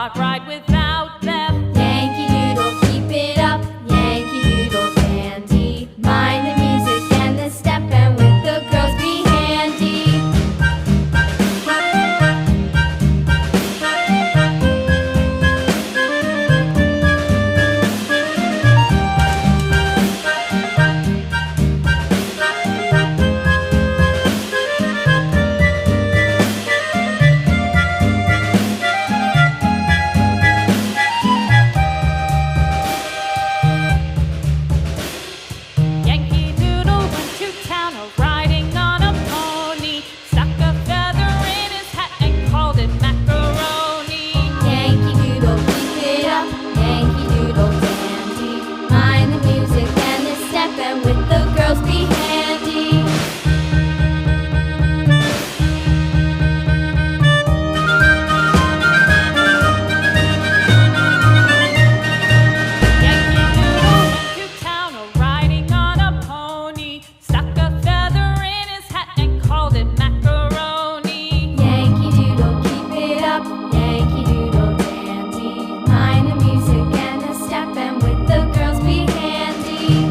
not ride without them. Yankee Doodle, keep it up, Yankee Doodle dandy. Mind the music and the step, and with the girls be handy. Yankee Doodle went to town riding on a pony, stuck a feather in his hat and called it macaroni. Yankee Doodle, keep it up, Yankee Doodle dandy. Mind the music and the step, and with the girls be handy. Yankee Doodle went to town riding on a pony, stuck a feather in his hat and called it macaroni. Yankee Doodle, keep it up, Yankee Doodle dandy. Mind the music and the step, and with the girls be handy.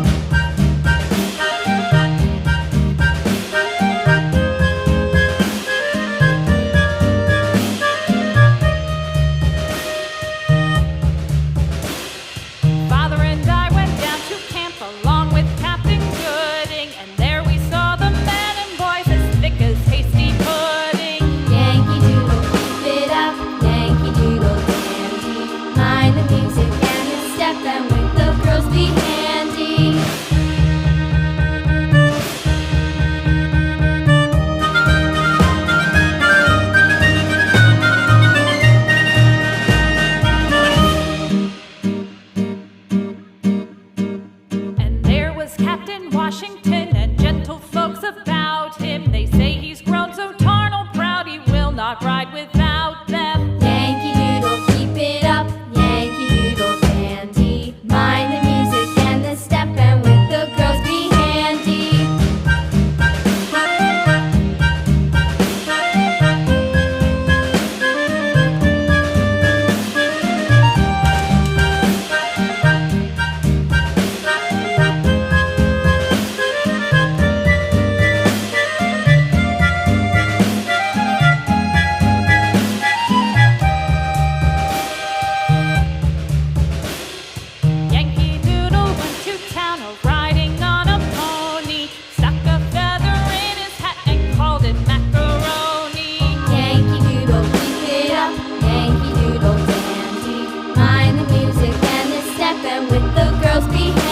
Father and I went down to camp along with Captain Gooding, and there we saw the men and boys as thick as hasty pudding. Yankee Doodle, keep it up, Yankee Doodle dandy. Mind the music and the step, and with the girls be handy. And there was Captain Washington and gentle folks about him. They say he's grown so tarnal proud he will not ride without them. Yankee Doodle, keep it up, Yankee Doodle dandy. Mind the music and the step, and with the girls be handy. Yankee Doodle went to town riding on a pony, stuck a feather in his hat and called it macaroni. Yankee Doodle, keep it up, Yankee Doodle dandy. Mind the music and the step, and with the girls be handy.